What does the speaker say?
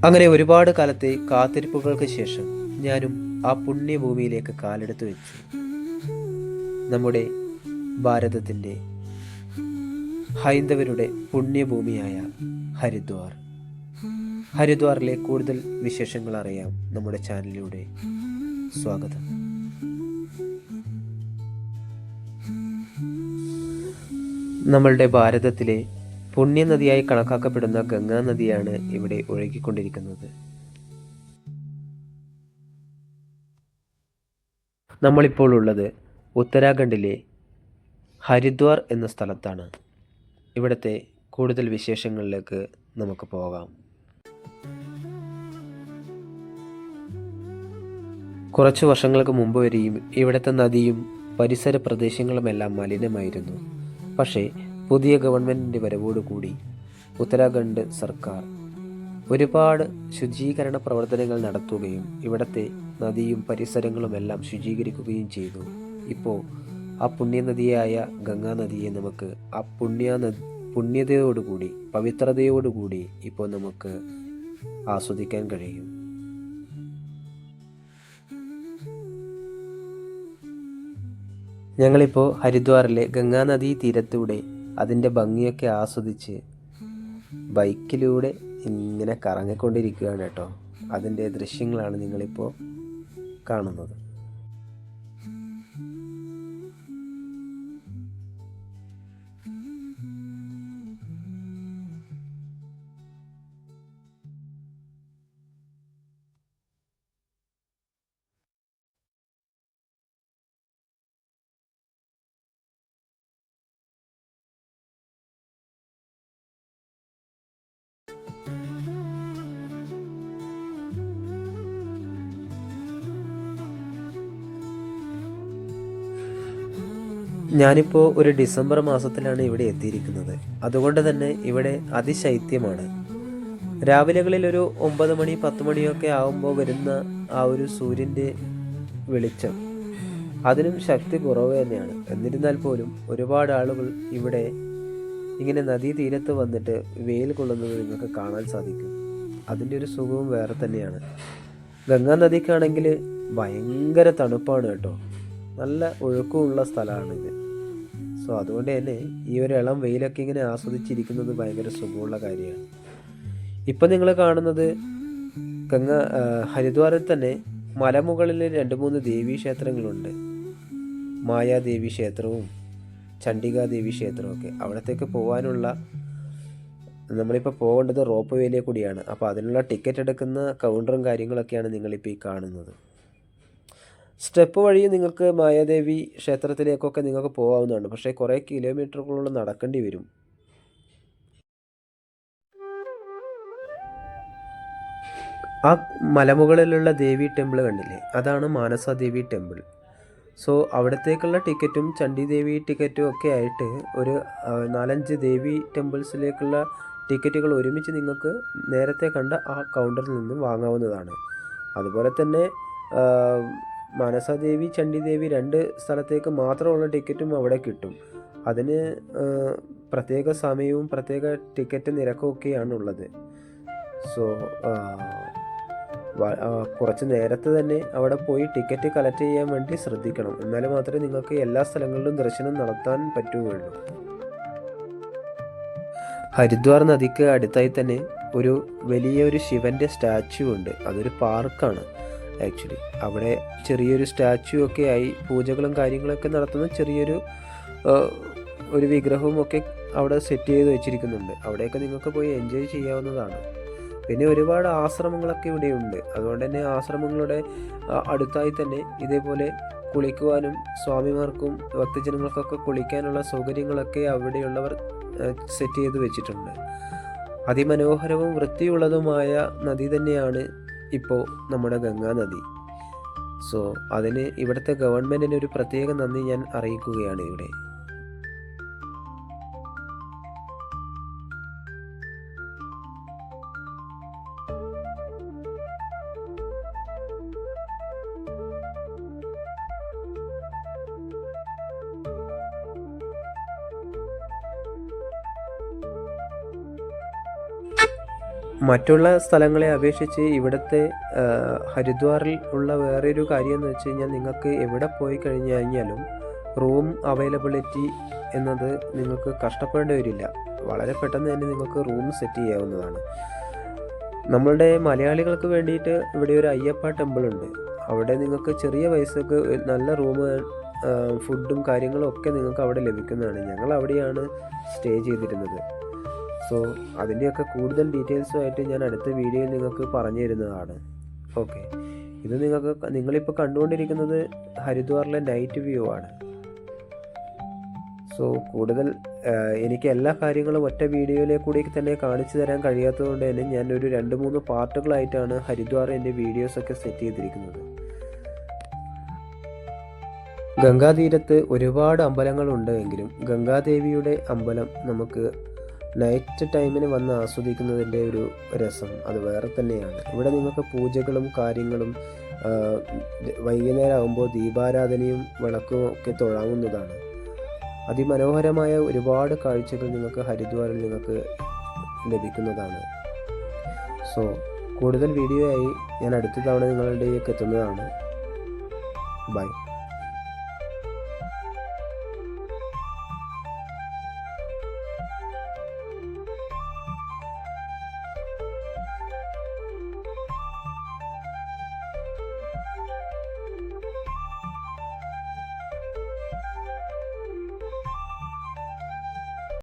അങ്ങനെ ഒരുപാട് കാലത്തെ കാത്തിരിപ്പുകൾക്ക് ശേഷം ഞാനും ആ പുണ്യഭൂമിയിലേക്ക് കാലെടുത്ത് വെച്ചു. നമ്മുടെ ഭാരതത്തിൻ്റെ ഹൈന്ദവരുടെ പുണ്യഭൂമിയായ ഹരിദ്വാർ. ഹരിദ്വാറിലെ കൂടുതൽ വിശേഷങ്ങൾ അറിയാം നമ്മുടെ ചാനലിലൂടെ. സ്വാഗതം. നമ്മളുടെ ഭാരതത്തിലെ പുണ്യനദിയായി കണക്കാക്കപ്പെടുന്ന ഗംഗാ നദിയാണ് ഇവിടെ ഒഴുകിക്കൊണ്ടിരിക്കുന്നത്. നമ്മളിപ്പോൾ ഉള്ളത് ഉത്തരാഖണ്ഡിലെ ഹരിദ്വാർ എന്ന സ്ഥലത്താണ്. ഇവിടുത്തെ കൂടുതൽ വിശേഷങ്ങളിലേക്ക് നമുക്ക് പോകാം. കുറച്ച് വർഷങ്ങൾക്ക് മുമ്പ് വരെയും ഇവിടുത്തെ നദിയും പരിസര പ്രദേശങ്ങളുമെല്ലാം മലിനമായിരുന്നു. പക്ഷേ പുതിയ ഗവൺമെൻറ്റിൻ്റെ വരവോടുകൂടി ഉത്തരാഖണ്ഡ് സർക്കാർ ഒരുപാട് ശുചീകരണ പ്രവർത്തനങ്ങൾ നടത്തുകയും ഇവിടുത്തെ നദിയും പരിസരങ്ങളുമെല്ലാം ശുചീകരിക്കുകയും ചെയ്തു. ഇപ്പോൾ ആ പുണ്യനദിയായ ഗംഗാ നദിയെ നമുക്ക് ആ പുണ്യതയോടുകൂടി പവിത്രതയോടുകൂടി ഇപ്പോൾ നമുക്ക് ആസ്വദിക്കാൻ കഴിയും. ഞങ്ങളിപ്പോൾ ഹരിദ്വാറിലെ ഗംഗാ നദീ തീരത്തൂടെ അതിൻ്റെ ഭംഗിയൊക്കെ ആസ്വദിച്ച് ബൈക്കിലൂടെ ഇങ്ങനെ കറങ്ങിക്കൊണ്ടിരിക്കുകയാണ് കേട്ടോ. അതിൻ്റെ ദൃശ്യങ്ങളാണ് നിങ്ങളിപ്പോൾ കാണുന്നത്. ഞാനിപ്പോൾ ഒരു ഡിസംബർ മാസത്തിലാണ് ഇവിടെ എത്തിയിരിക്കുന്നത്. അതുകൊണ്ട് തന്നെ ഇവിടെ അതിശൈത്യമാണ്. രാവിലെകളിൽ ഒരു 9 മണി 10 മണിയൊക്കെ ആകുമ്പോൾ വരുന്ന ആ ഒരു സൂര്യൻ്റെ വെളിച്ചം അതിനും ശക്തി കുറവ് തന്നെയാണ്. എന്നിരുന്നാൽ പോലും ഒരുപാട് ആളുകൾ ഇവിടെ ഇങ്ങനെ നദീതീരത്ത് വന്നിട്ട് വെയിൽ കൊള്ളുന്നത് നിങ്ങൾക്ക് കാണാൻ സാധിക്കും. അതിൻ്റെ ഒരു സുഖവും വേറെ തന്നെയാണ്. ഗംഗാ നദിക്കാണെങ്കിൽ ഭയങ്കര തണുപ്പാണ് കേട്ടോ. നല്ല ഒഴുക്കുമുള്ള സ്ഥലമാണിത്. സോ അതുകൊണ്ട് തന്നെ ഈ ഒരു ഇളം വെയിലൊക്കെ ഇങ്ങനെ ആസ്വദിച്ചിരിക്കുന്നത് ഭയങ്കര സുഖമുള്ള കാര്യമാണ്. ഇപ്പം നിങ്ങൾ കാണുന്നത് ഹരിദ്വാറിൽ തന്നെ മലമുകളിൽ 2-3 ദേവീക്ഷേത്രങ്ങളുണ്ട്. മായാദേവി ക്ഷേത്രവും ചണ്ഡികാദേവി ക്ഷേത്രവും ഒക്കെ. അവിടത്തേക്ക് പോകാനുള്ള നമ്മളിപ്പോൾ പോകേണ്ടത് റോപ്പ് വേയിലേ കൂടിയാണ്. അപ്പോൾ അതിനുള്ള ടിക്കറ്റ് എടുക്കുന്ന കൗണ്ടറും കാര്യങ്ങളൊക്കെയാണ് നിങ്ങളിപ്പോൾ ഈ കാണുന്നത്. സ്റ്റെപ്പ് വഴി നിങ്ങൾക്ക് മായാദേവി ക്ഷേത്രത്തിലേക്കൊക്കെ നിങ്ങൾക്ക് പോകാവുന്നതാണ്. പക്ഷേ കുറേ കിലോമീറ്ററുകളോളം നടക്കേണ്ടി വരും. ആ മലമുകളിലുള്ള ദേവി ടെമ്പിൾ കണ്ടില്ലേ, അതാണ് മാനസാദേവി ടെമ്പിൾ. സോ അവിടത്തേക്കുള്ള ടിക്കറ്റും ചണ്ഡീദേവി ടിക്കറ്റും ഒക്കെ ആയിട്ട് ഒരു 4-5 ദേവി ടെമ്പിൾസിലേക്കുള്ള ടിക്കറ്റുകൾ ഒരുമിച്ച് നിങ്ങൾക്ക് നേരത്തെ കണ്ട ആ കൗണ്ടറിൽ നിന്ന് വാങ്ങാവുന്നതാണ്. അതുപോലെ തന്നെ മാനസാദേവി ചണ്ഡീദേവി 2 സ്ഥലത്തേക്ക് മാത്രമുള്ള ടിക്കറ്റും അവിടെ കിട്ടും. അതിന് പ്രത്യേക സമയവും പ്രത്യേക ടിക്കറ്റ് നിരക്കും ഒക്കെയാണ് ഉള്ളത്. സോ കുറച്ച് നേരത്തെ തന്നെ അവിടെ പോയി ടിക്കറ്റ് കളക്ട് ചെയ്യാൻ വേണ്ടി ശ്രദ്ധിക്കണം. എന്നാൽ മാത്രമേ നിങ്ങൾക്ക് എല്ലാ സ്ഥലങ്ങളിലും ദർശനം നടത്താൻ പറ്റുകയുള്ളൂ. ഹരിദ്വാർ നദിക്ക് അടുത്തായി തന്നെ ഒരു വലിയൊരു ശിവൻ്റെ സ്റ്റാച്യു ഉണ്ട്. അതൊരു പാർക്കാണ് ആക്ച്വലി. അവിടെ ചെറിയൊരു സ്റ്റാച്യു ഒക്കെ ആയി പൂജകളും കാര്യങ്ങളൊക്കെ നടത്തുന്ന ചെറിയൊരു ഒരു വിഗ്രഹവും ഒക്കെ അവിടെ സെറ്റ് ചെയ്ത് വെച്ചിരിക്കുന്നുണ്ട്. അവിടെയൊക്കെ നിങ്ങൾക്ക് പോയി എൻജോയ് ചെയ്യാവുന്നതാണ്. പിന്നെ ഒരുപാട് ആശ്രമങ്ങളൊക്കെ ഇവിടെയുണ്ട്. അതുകൊണ്ട് തന്നെ ആശ്രമങ്ങളുടെ അടുത്തായി തന്നെ ഇതേപോലെ കുളിക്കുവാനും സ്വാമിമാർക്കും ഭക്തജനങ്ങൾക്കൊക്കെ കുളിക്കാനുള്ള സൗകര്യങ്ങളൊക്കെ അവിടെയുള്ളവർ സെറ്റ് ചെയ്ത് വെച്ചിട്ടുണ്ട്. അതിമനോഹരവും വൃത്തിയുള്ളതുമായ നദി തന്നെയാണ് ഇപ്പോൾ നമ്മുടെ ഗംഗാ നദി. സോ അതിന് ഇവിടുത്തെ ഗവൺമെൻറ്റിന് ഒരു പ്രത്യേക നന്ദി ഞാൻ അറിയിക്കുകയാണ് ഇവിടെ. മറ്റുള്ള സ്ഥലങ്ങളെ അപേക്ഷിച്ച് ഇവിടുത്തെ ഹരിദ്വാറിൽ ഉള്ള വേറൊരു കാര്യം എന്ന് വെച്ച് കഴിഞ്ഞാൽ നിങ്ങൾക്ക് എവിടെ പോയി കഴിഞ്ഞു കഴിഞ്ഞാലും റൂം അവൈലബിലിറ്റി എന്നത് നിങ്ങൾക്ക് കഷ്ടപ്പെടേണ്ടി വരില്ല. വളരെ പെട്ടെന്ന് തന്നെ നിങ്ങൾക്ക് റൂം സെറ്റ് ചെയ്യാവുന്നതാണ്. നമ്മളുടെ മലയാളികൾക്ക് വേണ്ടിയിട്ട് ഇവിടെ ഒരു അയ്യപ്പ ടെമ്പിൾ ഉണ്ട്. അവിടെ നിങ്ങൾക്ക് ചെറിയ പൈസക്ക് നല്ല റൂം, ഫുഡും കാര്യങ്ങളും ഒക്കെ നിങ്ങൾക്ക് അവിടെ ലഭിക്കുന്നതാണ്. ഞങ്ങൾ അവിടെയാണ് സ്റ്റേ ചെയ്തിരുന്നത്. സോ അതിൻ്റെയൊക്കെ കൂടുതൽ ഡീറ്റെയിൽസുമായിട്ട് ഞാൻ അടുത്ത വീഡിയോയിൽ നിങ്ങൾക്ക് പറഞ്ഞു തരുന്നതാണ്. ഓക്കെ, ഇത് നിങ്ങളിപ്പോൾ കണ്ടുകൊണ്ടിരിക്കുന്നത് ഹരിദ്വാറിലെ നൈറ്റ് വ്യൂ ആണ്. സോ കൂടുതൽ എനിക്ക് എല്ലാ കാര്യങ്ങളും ഒറ്റ വീഡിയോയിലെ കൂടി തന്നെ കാണിച്ചു തരാൻ കഴിയാത്തതുകൊണ്ട് തന്നെ ഞാനൊരു 2-3 പാർട്ടുകളായിട്ടാണ് ഹരിദ്വാർ എൻ്റെ വീഡിയോസൊക്കെ സെറ്റ് ചെയ്തിരിക്കുന്നത്. ഗംഗാതീരത്ത് ഒരുപാട് അമ്പലങ്ങളുണ്ട് എങ്കിലും ഗംഗാദേവിയുടെ അമ്പലം നമുക്ക് നൈറ്റ് ടൈമിന് വന്ന് ആസ്വദിക്കുന്നതിൻ്റെ ഒരു രസം അത് വേറെ തന്നെയാണ്. ഇവിടെ നിങ്ങൾക്ക് പൂജകളും കാര്യങ്ങളും വൈകുന്നേരം ആകുമ്പോൾ ദീപാരാധനയും വിളക്കും ഒക്കെ തൊഴാവുന്നതാണ്. അതിമനോഹരമായ ഒരുപാട് കാഴ്ചകൾ നിങ്ങൾക്ക് ഹരിദ്വാറിൽ നിങ്ങൾക്ക് ലഭിക്കുന്നതാണ്. സോ കൂടുതൽ വീഡിയോ ആയി ഞാൻ അടുത്ത തവണ നിങ്ങളുടെയൊക്കെ എത്തുന്നതാണ്. ബൈ.